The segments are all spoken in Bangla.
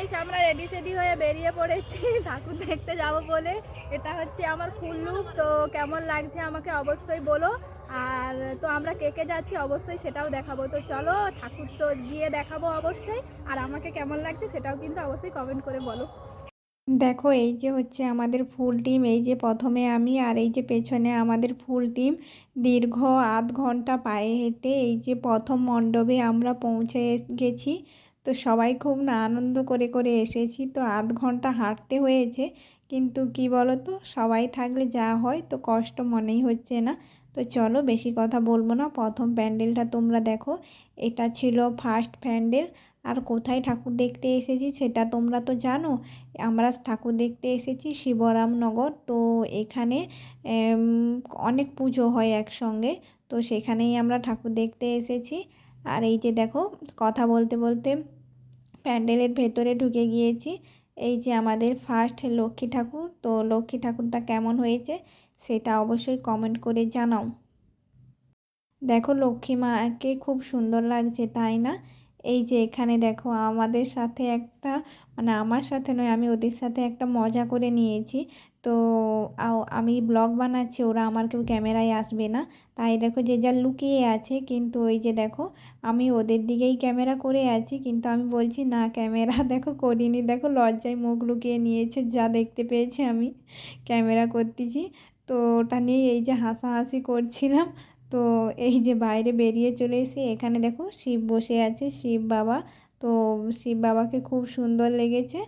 গাইস আমরা রেডি সেডি হয়ে বেরিয়ে পড়েছি ঠাকুর দেখতে যাব বলে। এটা হচ্ছে আমার ফুল লুক। তো কেমন লাগছে আমাকে অবশ্যই বলো। আর তো আমরা কে কে যাচ্ছি অবশ্যই সেটাও দেখাবো। তো চলো ঠাকুর তো গিয়ে দেখাবো অবশ্যই। আর আমাকে কেমন লাগছে সেটাও কিন্তু অবশ্যই কমেন্ট করে বলো। দেখো এই যে হচ্ছে আমাদের ফুল টিম, এই যে প্রথমে আমি আর এই যে পেছনে আমাদের ফুল টিম দীর্ঘ আধ ঘন্টা পায়ে হেঁটে এই যে প্রথম মণ্ডপে আমরা পৌঁছে গেছি। তো সবাই খুব না আনন্দ করে করে এসেছি, তো আধ ঘন্টা হাঁটতে হয়েছে। কিন্তু কি বলো তো, সবাই থাকলে যা হয়, তো কষ্ট মনেই হচ্ছে না। তো চলো বেশি কথা বলবো না, প্রথম প্যান্ডেলটা তোমরা দেখো। এটা ছিল ফার্স্ট প্যান্ডেল। আর কোথায় ঠাকুর দেখতে এসেছি সেটা তোমরা তো জানো। আমরা ঠাকুর দেখতে এসেছি শিবরামনগর। তো এখানে এম, অনেক পুজো হয় একসঙ্গে। তো সেখানেই আমরা ঠাকুর দেখতে এসেছি। আর এই যে দেখো, কথা বলতে বলতে প্যান্ডেলের ভেতরে ঢুকে গিয়েছি। এই যে আমাদের ফার্স্ট লক্ষ্মী ঠাকুর, তো লক্ষ্মী ঠাকুরটা কেমন হয়েছে সেটা অবশ্যই কমেন্ট করে জানাও। দেখো লক্ষ্মী মাকে খুব সুন্দর লাগছে, তাই না? এই যে এখানে দেখো আমাদের সাথে একটা, মানে আমার সাথে নয়, আমি ওদের সাথে একটা মজা করে নিয়েছি। তো আমি ব্লগ বানাচ্ছি, ওরা আমার কেউ ক্যামেরায় আসবে না। তাই দেখো যে যা লুকিয়ে আছে, কিন্তু ওই যে দেখো আমি ওদের দিকেই ক্যামেরা করে আছি, কিন্তু আমি বলছি না ক্যামেরা দেখো করিনি। দেখো লজ্জায় মুখ লুকিয়ে নিয়েছে, যা দেখতে পেয়েছে আমি ক্যামেরা করতেছি। তো ওটা নিয়ে এই যে হাসাহাসি করছিলাম। তো এই যে বাইরে বেরিয়ে চলে এসে এখানে দেখো শিব বসে আছে, শিব বাবা। তো শিব বাবাকে খুব সুন্দর লেগেছে।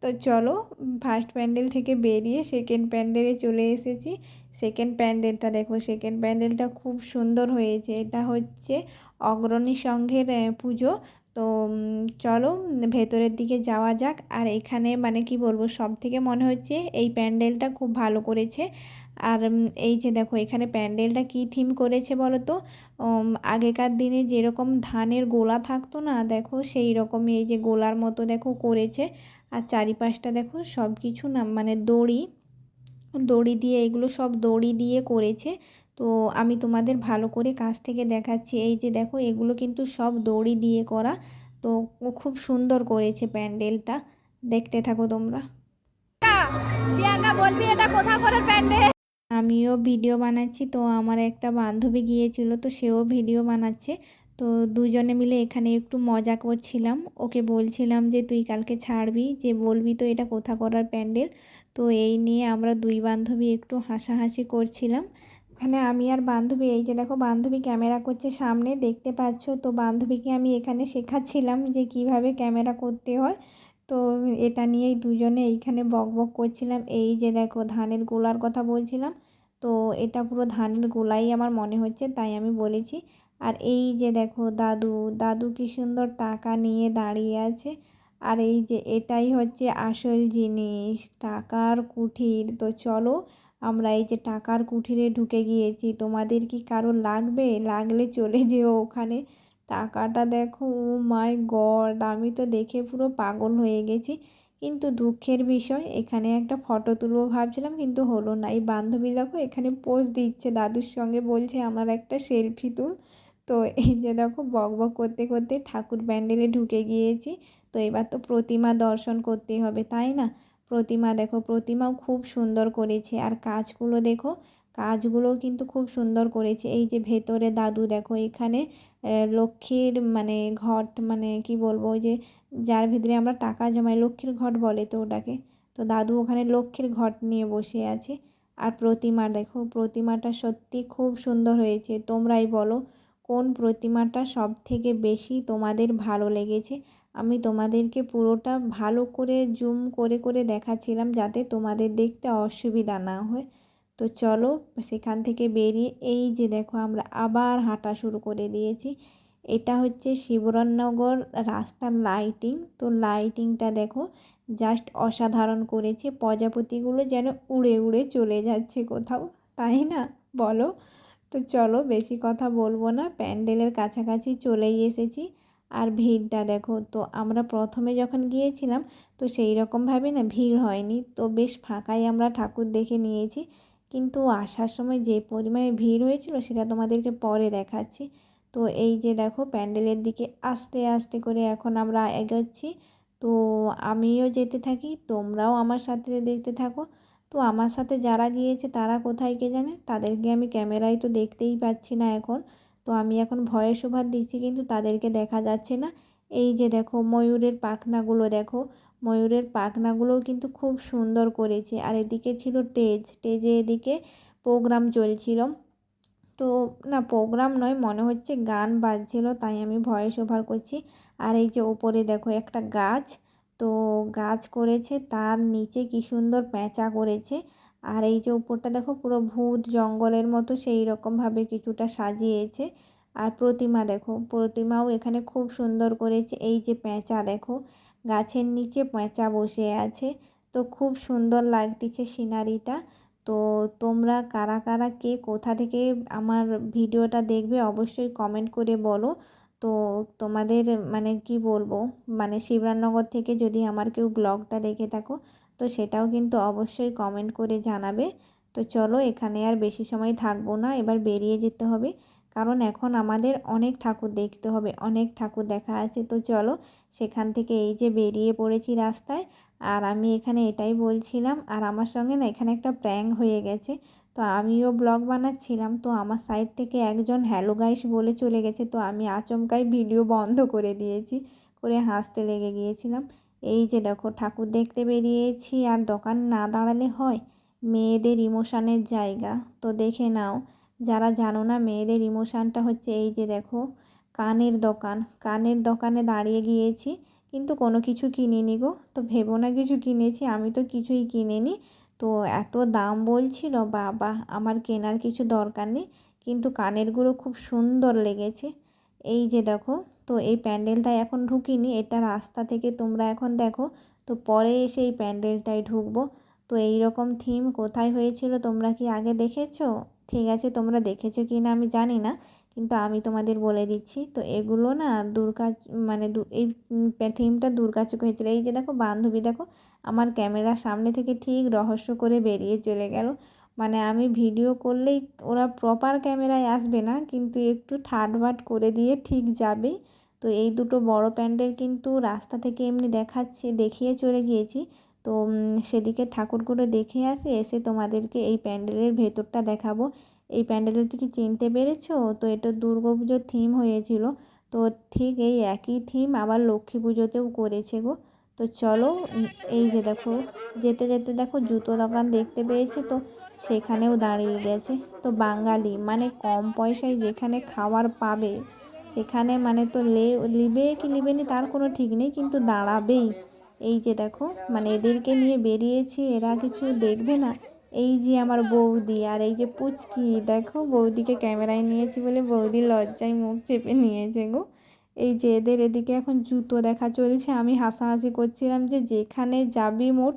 তো চলো ফার্স্ট প্যান্ডেল থেকে বেরিয়ে সেকেন্ড প্যান্ডেলে চলে এসেছি। সেকেন্ড প্যান্ডেলটা দেখো, সেকেন্ড প্যান্ডেলটা খুব সুন্দর হয়েছে। এটা হচ্ছে অগ্রণী সংঘের পুজো। তো চলো ভেতরের দিকে যাওয়া যাক। আর এখানে মানে কি বলবো, সব থেকে মনে হচ্ছে এই প্যান্ডেলটা খুব ভালো করেছে। আর এই যে দেখো এখানে প্যান্ডেলটা কি থিম করেছে বলো তো। আগেকার দিনে যেরকম ধানের গোলা থাকতো না, দেখো সেই রকমই এই যে গোলার মতো দেখো করেছে। আর চারিপাশটা দেখো সব কিছু না মানে দড়ি দড়ি দিয়ে, এগুলো সব দড়ি দিয়ে করেছে। তো আমি তোমাদের ভালো করে কাছ থেকে দেখাচ্ছি। এই যে দেখো এগুলো কিন্তু সব দড়ি দিয়ে করা। তো খুব সুন্দর করেছে প্যান্ডেলটা, দেখতে থাকো তোমরা। প্রিয়াঙ্কা বলবি এটা কোথা করে প্যান্ডেল? আমিও ভিডিও বানাচ্ছি, তো আমার একটা বান্ধবী গিয়েছিল, তো সেও ভিডিও বানাচ্ছে। তো দুজনে মিলে এখানে একটু মজা করছিলাম। ওকে বলছিলাম যে তুই কালকে ছাড়বি, যে বলবি তো এটা কোথা করার প্যান্ডেল। তো এই নিয়ে আমরা দুই বান্ধবী একটু হাসাহাসি করছিলাম। এখানে আমি আর বান্ধবী, এই যে দেখো বান্ধবী ক্যামেরা করছে সামনে, দেখতে পাচ্ছ। তো বান্ধবীকে আমি এখানে শেখাচ্ছিলাম যে কিভাবে ক্যামেরা করতে হয়। তো এটা নিয়েই দুজনে এইখানে বকবক করছিলাম। এই যে দেখো ধানের গোলার কথা বলছিলাম। তো এটা পুরো ধানের গোলাই আমার মনে হচ্ছে, তাই আমি বলেছি। আর এই যে দেখো দাদু, দাদু কি সুন্দর টাকা নিয়ে দাঁড়িয়ে আছে। আর এই যে এটাই হচ্ছে আসল জিনিস, টাকার কুঠির। তো চলো আমরা এই যে টাকার কুঠিরে ঢুকে গিয়েছি। তোমাদের কি কারো লাগবে? লাগলে চলে যেও ওখানে। টাকাটা দেখো, ও মাই গড, আমি তো দেখে পুরো পাগল হয়ে গেছি। কিন্তু দুঃখের বিষয়, এখানে একটা ফটো তুলবো ভাবছিলাম কিন্তু হলো না। এই বান্ধবী দেখো এখানে পোজ দিচ্ছে দাদুর সঙ্গে, বলছে আমার একটা সেলফি তুল। তো এই যে দেখো বক বক করতে করতে ঠাকুর প্যান্ডেলে ঢুকে গিয়েছি। তো এবার তো প্রতিমা দর্শন করতেই হবে, তাই না? প্রতিমা দেখো, প্রতিমাও খুব সুন্দর করেছে। আর কাজগুলো দেখো, কাজগুলোও কিন্তু খুব সুন্দর করেছে। এই যে ভেতরে দাদু দেখো এখানে লক্ষ্মীর মানে ঘট, মানে কি বলবো, ওই যে যার ভিতরে আমরা টাকা জমাই, লক্ষ্মীর ঘট বলে তো ওটাকে। তো দাদু ওখানে লক্ষ্মীর ঘট নিয়ে বসে আছে। আর প্রতিমা দেখো, প্রতিমাটা সত্যি খুব সুন্দর হয়েছে। তোমরাই বলো কোন প্রতিমাটা সব থেকে বেশি তোমাদের ভালো লেগেছে। আমি তোমাদেরকে পুরোটা ভালো করে জুম করে করে দেখাচ্ছিলাম যাতে তোমাদের দেখতে অসুবিধা না হয়। তো চলো সেখান থেকে বেরিয়ে এই যে দেখো আমরা আবার হাঁটা শুরু করে দিয়েছি। এটা হচ্ছে শিবরামনগর রাস্তার লাইটিং। তো লাইটিংটা দেখো জাস্ট অসাধারণ করেছে। প্রজাপতিগুলো যেন উড়ে উড়ে চলে যাচ্ছে কোথাও, তাই না বলো? তো চলো বেশি কথা বলবো না, প্যান্ডেলের কাছাকাছি চলেই এসেছি। আর ভিড়টা দেখো, তো আমরা প্রথমে যখন গিয়েছিলাম তো সেই রকমভাবে না ভিড় হয়নি, তো বেশ ফাঁকাই আমরা ঠাকুর দেখে নিয়েছি। কিন্তু আসার সময় যে পরিমাণে ভিড় হয়েছিল সেটা তোমাদেরকে পরে দেখাচ্ছি। তো এই যে দেখো প্যান্ডেলের দিকে আস্তে আস্তে করে এখন আমরা এগোচ্ছি। তো তো আমিও যেতে থাকি, তোমরাও আমার সাথে দেখতে থাকো। তো আমার সাথে যারা গিয়েছে তারা কোথায় কে জানে, তাদেরকে আমি ক্যামেরায় তো দেখতেই পাচ্ছি না এখন। তো আমি এখন ভয়েস ওভার দিচ্ছি কিন্তু তাদেরকে দেখা যাচ্ছে না। এই যে দেখো ময়ূরের পাখনাগুলো দেখো, ময়ূরের পাখনাগুলোও কিন্তু খুব সুন্দর করেছে। আর এদিকে ছিল স্টেজে এদিকে প্রোগ্রাম চলছিল। তো না প্রোগ্রাম নয়, মনে হচ্ছে গান বাজছিল, তাই আমি ভয়েস ওভার করছি। আর এই যে ওপরে দেখো একটা গাছ, তো গাছ করেছে, তার নিচে কি সুন্দর প্যাঁচা করেছে। আর এই যে উপরটা দেখো পুরো ভূত জঙ্গলের মতো সেই রকমভাবে কিছুটা সাজিয়েছে। আর প্রতিমা দেখো, প্রতিমাও এখানে খুব সুন্দর করেছে। এই যে প্যাঁচা দেখো, গাছের নিচে প্যাঁচা বসে আছে। তো খুব সুন্দর লাগতেছে সিনারিটা। তো তোমরা কারা কারা কে কোথা থেকে আমার ভিডিওটা দেখবে অবশ্যই কমেন্ট করে বলো। তো তোমাদের মানে কি বলবো, মানে শিবরামনগর থেকে যদি আমার কেউ ব্লগটা দেখে থাকো তো সেটাও কিন্তু অবশ্যই কমেন্ট করে জানাবে। তো চলো এখানে আর বেশি সময় থাকবো না, এবার বেরিয়ে যেতে হবে, কারণ এখন আমাদের অনেক ঠাকুর দেখতে হবে, অনেক ঠাকুর দেখা আছে। তো চলো সেখান থেকে এই যে বেরিয়ে পড়েছি রাস্তায়। আর আমি এখানে এটাই বলছিলাম, আর আমার সঙ্গে না এখানে একটা প্র্যাঙ্ক হয়ে গেছে। তো আমিও ব্লগ বানাচ্ছিলাম, তো আমার সাইড থেকে একজন হ্যালো গাইস বলে চলে গেছে, তো আমি আচমকাই ভিডিও বন্ধ করে দিয়েছি, করে হাসতে লেগে গিয়েছিলাম। এই যে দেখো ঠাকুর দেখতে বেরিয়েছি, আর দোকান না দাঁড়ালে হয়, মেয়েদের ইমোশানের জায়গা। তো দেখে নাও, যারা জানো না মেয়েদের ইমোশানটা হচ্ছে এই যে দেখো কানের দোকান, কানের দোকানে দাঁড়িয়ে গিয়েছি, কিন্তু কোনো কিছু কিনিনি গো। তো ভেবো না কিছু কিনেছি, আমি তো কিছুই কিনিনি। তো এত দাম বলছিল, বাবা আমার কেনার কিছু দরকার নেই, কিন্তু কানেরগুলো খুব সুন্দর লেগেছে। এই যে দেখো, তো এই প্যান্ডেলটায় এখন ঢুকিনি, এটা রাস্তা থেকে তোমরা এখন দেখো, তো পরে এসে এই প্যান্ডেলটায় ঢুকবো। তো এই রকম থিম কোথায় হয়েছিল তোমরা কি আগে দেখেছো? ঠিক আছে, তোমরা দেখেছো কি না আমি জানি না, কিন্তু আমি তোমাদের বলে দিচ্ছি। তো এগুলো না দুর্গা মানে এই থিমটা দুর্গাচক হয়েছিল। এই যে দেখো বান্ধবী দেখো আমার ক্যামেরার সামনে থেকে ঠিক রহস্য করে বেরিয়ে চলে গেল। মানে আমি ভিডিও করলেই ওরা প্রপার ক্যামেরায় আসবে না, কিন্তু একটু ঠাটবাট করে দিয়ে ঠিক যাবেই। তো এই দুটো বড় প্যান্ডেল কিন্তু রাস্তা থেকে এমনি দেখিয়ে চলে গিয়েছি। তো সেদিকে ঠাকুরগুলো দেখে আসি, এসে তোমাদেরকে এই প্যান্ডেলের ভেতরটা দেখাবো। এই প্যান্ডেলটি কি চিনতে পেরেছো? তো এটা দুর্গাপুজোর থিম হয়েছিল। তো ঠিক এই একই থিম আবার লক্ষ্মী পুজোতেও করেছে গো। তো চলো এই যে দেখো যেতে যেতে দেখো জুতো দোকান দেখতে পেয়েছে, তো সেখানেও দাঁড়িয়ে গেছে। তো বাঙালি মানে কম পয়সায় যেখানে খাবার পাবে সেখানে মানে তো লিবে কি লিবেনি তার কোনো ঠিক নেই, কিন্তু দাঁড়াবেই। এই যে দেখো মানে এদেরকে নিয়ে বেরিয়েছি, এরা কিছু দেখবে না। এই যে আমার বৌদি, আর এই যে পুচকি দেখো, বৌদিকে ক্যামেরায় নিয়েছি বলে বৌদি লজ্জায় মুখ চেপে নিয়েছে গো। এই যে এদের এদিকে এখন জুতো দেখা চলছে, আমি হাসাহাসি করছিলাম যে যেখানে যাবি মোট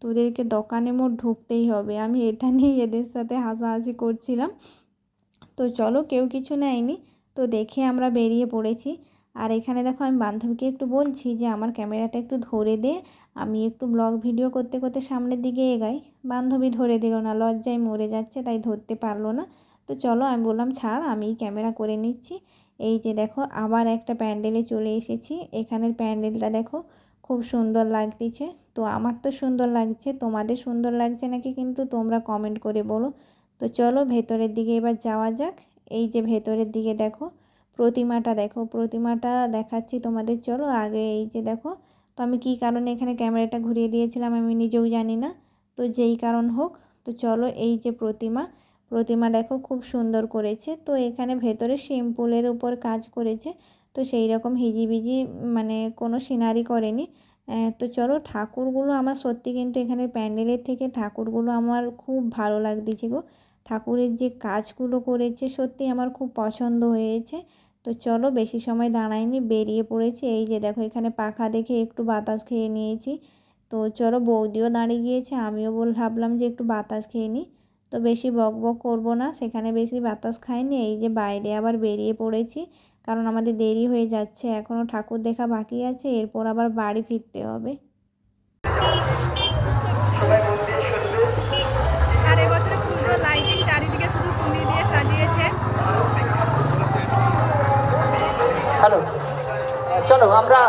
তোদেরকে দোকানে মোট ঢুকতেই হবে, আমি এটা নিয়ে এদের সাথে হাসাহাসি করছিলাম। তো চলো কেউ কিছু নেয়নি, তো দেখে আমরা বেরিয়ে পড়েছি। আর এখানে দেখো আমি বান্ধবীকে একটু বলছি যে আমার ক্যামেরাটা একটু ধরে দে, আমি একটু ব্লগ ভিডিও করতে করতে সামনের দিকে এগাই। বান্ধবী ধরে দিল না, লজ্জায় মরে যাচ্ছে, তাই ধরতে পারলো না। তো চলো আমি বললাম ছাড়, আমি ক্যামেরা করে নিচ্ছি। এই যে দেখো আবার একটা প্যান্ডেলে চলে এসেছি, এখানের প্যান্ডেলটা দেখো খুব সুন্দর লাগতেছে। তো আমার তো সুন্দর লাগছে, তোমাদের সুন্দর লাগছে নাকি কিন্তু তোমরা কমেন্ট করে বলো। তো চলো ভেতরের দিকে এবার যাওয়া যাক। এই যে ভেতরের দিকে দেখো প্রতিমাটা, দেখো প্রতিমাটা দেখাচ্ছি তোমাদের, চলো আগে এই যে দেখো। তো আমি কী কারণে এখানে ক্যামেরাটা ঘুরিয়ে দিয়েছিলাম আমি নিজেও জানি না, তো যেই কারণ হোক। তো চলো এই যে প্রতিমা দেখো খুব সুন্দর করেছে। তো এখানে ভেতরে সিম্পলের উপর কাজ করেছে, তো সেই রকম হিজিবিজি মানে কোনো সিনারি করেনি। তো চলো ঠাকুরগুলো আমার সত্যি কিন্তু এখানের প্যান্ডেলের থেকে ঠাকুরগুলো আমার খুব ভালো লাগতেছে গো। ঠাকুরের যে কাজগুলো করেছে সত্যি আমার খুব পছন্দ হয়েছে। তো চলো বেশি সময় দাঁড়াইনি, বেরিয়ে পড়েছি। এই যে দেখো এখানে পাখা দেখে একটু বাতাস খেয়ে নিয়েছি। তো চলো বৌদিও দাঁড়িয়ে গিয়েছে, আমিও ভাবলাম যে একটু বাতাস খেয়ে নিই। তো বেশি বক বক করবো না, সেখানে বেশি বাতাস খাইনি। এই যে বাইরে আবার বেরিয়ে পড়েছি, কারণ আমাদের দেরি হয়ে যাচ্ছে, এখনও ঠাকুর দেখা বাকি আছে, এরপর আবার বাড়ি ফিরতে হবে। আর এবছরে পুজো লাইটিং চারিদিকে শুধু টুনি দিয়ে সাজিয়েছে। হ্যালো, চলো আমরা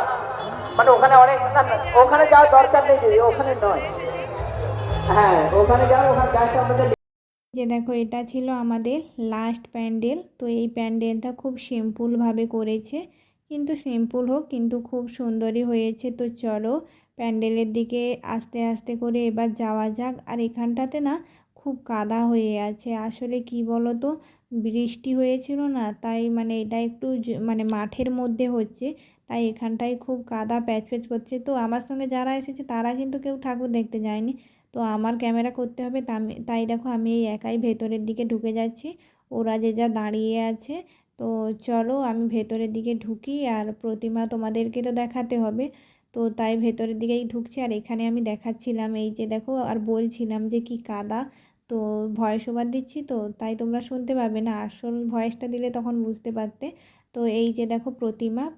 মানে ওখানে অনেক না না, ওখানে যাওয়ার দরকার নেই দিদি, ওখানে নয়। হ্যাঁ ওখানে যাও, ওখানে জাস্ট আমাদের যে দেখো এটা ছিল আমাদের লাস্ট প্যান্ডেল। তো এই প্যান্ডেলটা খুব সিম্পলভাবে করেছে, কিন্তু সিম্পল হোক কিন্তু খুব সুন্দরই হয়েছে। তো চলো প্যান্ডেলের দিকে আস্তে আস্তে করে এবার যাওয়া যাক। আর এখানটাতে না খুব কাদা হয়ে আছে, আসলে কি বলো তো, বৃষ্টি হয়েছিল না, তাই মানে এটা একটু মানে মাঠের মধ্যে হচ্ছে, তাই এখানটায় খুব কাদা প্যাচ প্যাচ করছে। তো আমার সঙ্গে যারা এসেছে তারা কিন্তু কেউ ঠাকুর দেখতে যায়নি, তো আমার ক্যামেরা করতে হবে, তাই দেখো আমি এই একাই ভেতরের দিকে ঢুকে যাচ্ছি, ওরা যে যা দাঁড়িয়ে আছে। তো চলো আমি ভেতরের দিকে ঢুকি, আর প্রতিমা তোমাদেরকে তো দেখাতে হবে, তো তাই ভেতরের দিকেই ঢুকছি। আর এখানে আমি দেখাচ্ছিলাম এই যে দেখো, আর বলছিলাম যে কি কাদা, তো ভয়েস ওভার দিচ্ছি তো তাই তোমরা শুনতে পাবে না, আসল ভয়েসটা দিলে তখন বুঝতে পারতে। তো এই যে দেখো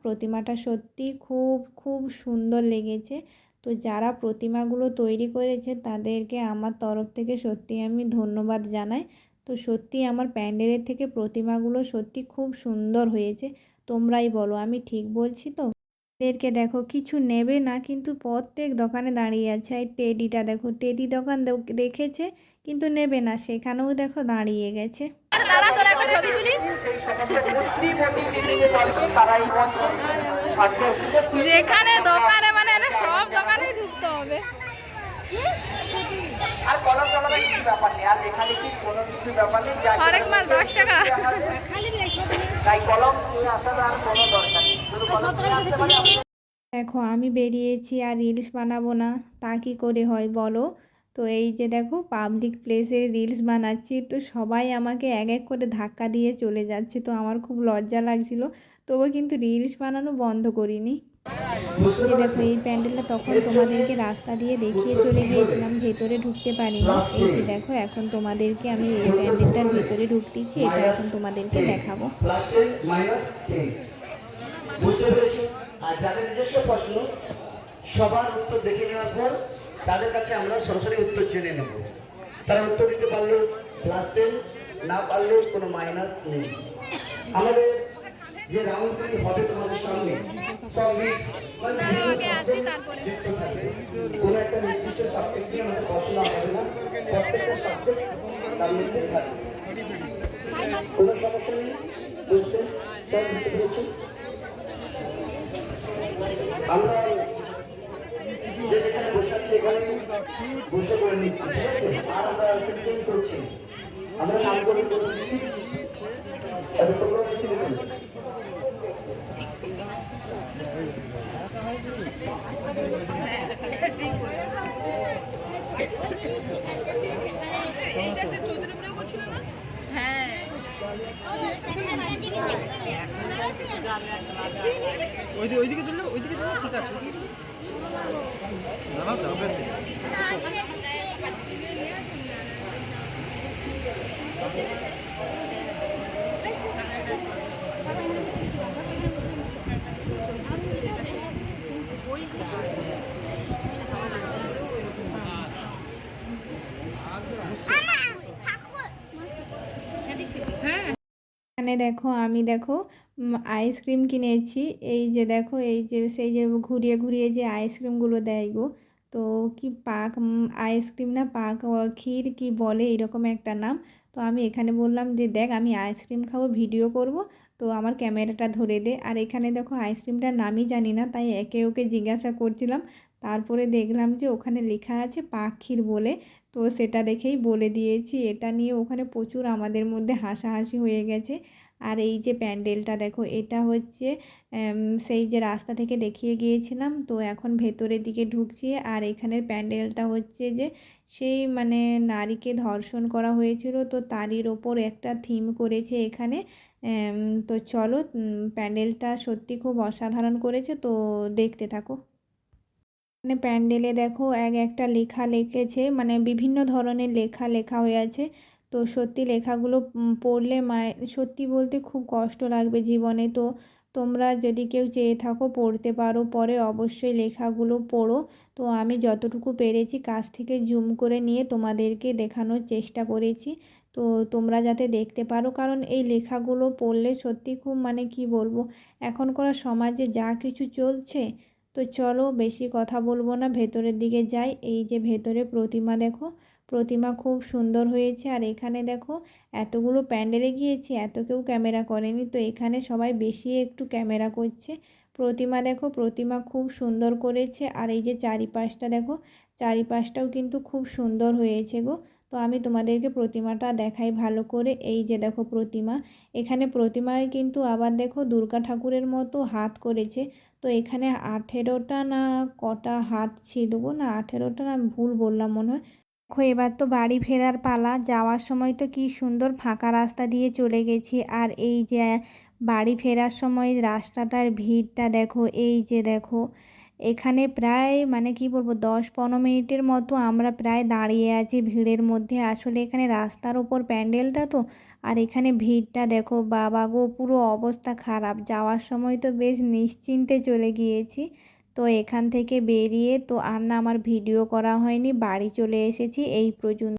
প্রতিমাটা সত্যি খুব খুব সুন্দর লেগেছে। তো যারা প্রতিমাগুলো তৈরি করেছে তাদেরকে আমার তরফ থেকে সত্যি আমি ধন্যবাদ জানাই। তো সত্যি আমার প্যান্ডেলের থেকে প্রতিমাগুলো সত্যি খুব সুন্দর হয়েছে। তোমরাই বলো আমি ঠিক বলছি তো? এদেরকে দেখো কিছু নেবে না, কিন্তু প্রত্যেক দোকানে দাঁড়িয়ে আছে। এই টেডিটা দেখো, টেডি দোকান দেখেছে কিন্তু নেবে না, সেখানেও দেখো দাঁড়িয়ে গেছে। দাঁড়া তোর একটা ছবি তুলি। যেখানে দোকানে মানে না সব দোকানেই ঢুকতে হবে। আর কলম টলমের কিছু ব্যাপার নেই, আর লেখালেখির কোনো কিছু ব্যাপার নেই, হরেক মাল 10 টাকা। তাই কলম নিয়ে আসার আর কোনো দরকার নেই, শুধু কলম নিয়ে আসতে পারে। দেখো আমি বেরিয়েছি আর রিলস বানাবো না, তা কি করে হয় বলো? তো এই যে দেখো পাবলিক প্লেসে রিলস বানাচ্ছি, তো সবাই আমাকে এক এক করে ধাক্কা দিয়ে চলে যাচ্ছে, তো আমার খুব লজ্জা লাগছিল, তবু কিন্তু রিলস বানানো বন্ধ করিনি। যে দেখো এই প্যান্ডেলটা তখন তোমাদেরকে রাস্তা দিয়ে দেখিয়ে চলে গিয়েছিলাম, ভেতরে ঢুকতে পারিনি। এই যে দেখো এখন তোমাদেরকে আমি এই প্যান্ডেলটার ভেতরে ঢুকতেছি, এটা এখন তোমাদেরকে দেখাবো। বুঝতে পেরেছি। আর যাদের নিজস্ব প্রশ্ন সবার উত্তর দেখে নেওয়ার পর তাদের কাছে আমরা সরাসরি উত্তর জেনে নেব, তারা উত্তর দিতে পারলে +10, না পারলে কোনো মাইনাস নেই। আমাদের যে রাউন্ডগুলি হবে তোমাদের সামনে সব মিক্স, মানে আগে আসি তারপরে। কোনো একটা নির্দিষ্ট সাবজেক্ট নিয়ে আমাদের পড়াশোনা হবে না, প্রত্যেকটা সাবজেক্ট তার মধ্যে থাকবে, কোনো সমস্যা নেই। বুঝছেন? সব বুঝতে পেরেছেন? আমরা যে যেখানে বসে আছি এখানে বসে করে নিচ্ছি, ঠিক আছে? আর আমরা সেটিং করছি, আমরা নাম করে করছি, তাহলে তোমরা বেশি দেখুন। হ্যাঁ ওইদিকে চললে ঠিক আছে। না যাবে এখানে দেখো আমি দেখো আইসক্রিম কিনেছি। এই যে দেখো এই যে সেই যে ঘুরিয়ে ঘুরিয়ে যে আইসক্রিমগুলো দেয় গো, তো কি পাক আইসক্রিম না পাক ক্ষীর কি বলে এরকম একটা নাম। তো আমি এখানে বললাম যে দেখ আমি আইসক্রিম খাবো, ভিডিও করব, তো আমার ক্যামেরাটা ধরে দে। আর এখানে দেখো আইসক্রিমটার নামই জানি না, তাই একে ওকে জিজ্ঞাসা করছিলাম, তারপরে দেখলাম যে ওখানে লেখা আছে পাক ক্ষীর বলে, তো সেটা দেখেই বলে দিয়েছি। এটা নিয়ে ওখানে প্রচুর আমাদের মধ্যে হাসাহাসি হয়ে গেছে। আর এই যে প্যান্ডেলটা দেখো, এটা হচ্ছে সেই যে রাস্তা থেকে দেখিয়ে গিয়েছিলাম, তো এখন ভেতরের দিকে ঢুকছি। আর এখানের প্যান্ডেলটা হচ্ছে যে সেই মানে নারীকে ধর্ষণ করা হয়েছিল, তো তারই ওপর একটা থিম করেছে এখানে। তো চলো প্যান্ডেলটা সত্যি খুব অসাধারণ করেছে, তো দেখতে থাকো। মানে প্যান্ডেলে দেখো এক একটা লেখা লিখেছে, মানে বিভিন্ন ধরনের লেখা লেখা হয়ে আছে। তো সত্যি লেখাগুলো পড়লে মায়ের সত্যি বলতে খুব কষ্ট লাগবে জীবনে। তো তোমরা যদি কেউ চেয়ে থাকো পড়তে পারো, পরে অবশ্যই লেখাগুলো পড়ো। তো আমি যতটুকু পেরেছি কাছ থেকে জুম করে নিয়ে তোমাদেরকে দেখানোর চেষ্টা করেছি, তো তোমরা যাতে দেখতে পারো, কারণ এই লেখাগুলো পড়লে সত্যি খুব মানে কি বলবো, এখনকার সমাজে যা কিছু চলছে, তো চলো বেশি কথা বলবো না, ভেতরের দিকে যাই। এই যে ভেতরে প্রতিমা দেখো, প্রতিমা খুব সুন্দর হয়েছে। আর এখানে দেখো এতগুলো প্যান্ডেলে গিয়েছি, এত কেউ ক্যামেরা করেনি, তো এখানে সবাই বেশি একটু ক্যামেরা করছে। প্রতিমা দেখো, প্রতিমা খুব সুন্দর করেছে। আর এই যে চারিপাশটা দেখো, চারিপাশটাও কিন্তু খুব সুন্দর হয়েছে গো। তো আমি তোমাদেরকে প্রতিমাটা দেখাই ভালো করে। এই যে দেখো প্রতিমা, এখানে প্রতিমায় কিন্তু আবার দেখো দুর্গা ঠাকুরের মতো হাত করেছে। তো এখানে 18টা না কটা হাত ছিল গো, না 18টা না, আমি ভুল বললাম মনে হয়। দেখো এবার তো বাড়ি ফেরার পালা। যাওয়ার সময় তো কি সুন্দর ফাঁকা রাস্তা দিয়ে চলে গেছি। আর এই যে বাড়ি ফেরার সময় রাস্তাটার ভিড়টা দেখো, এই যে দেখো এখানে প্রায় মানে কি বলবো 10-15 মিনিটের মতো আমরা প্রায় দাঁড়িয়ে আছি ভিড়ের মধ্যে। আসলে এখানে রাস্তার ওপর প্যান্ডেলটা তো, আর এখানে ভিড়টা দেখো, বাবা গো পুরো অবস্থা খারাপ। যাওয়ার সময় তো বেশ নিশ্চিন্তে চলে গিয়েছি। তো এখান থেকে বেরিয়ে তো আর না আমার ভিডিও করা হয়নি, বাড়ি চলে এসেছি এই পর্যন্ত।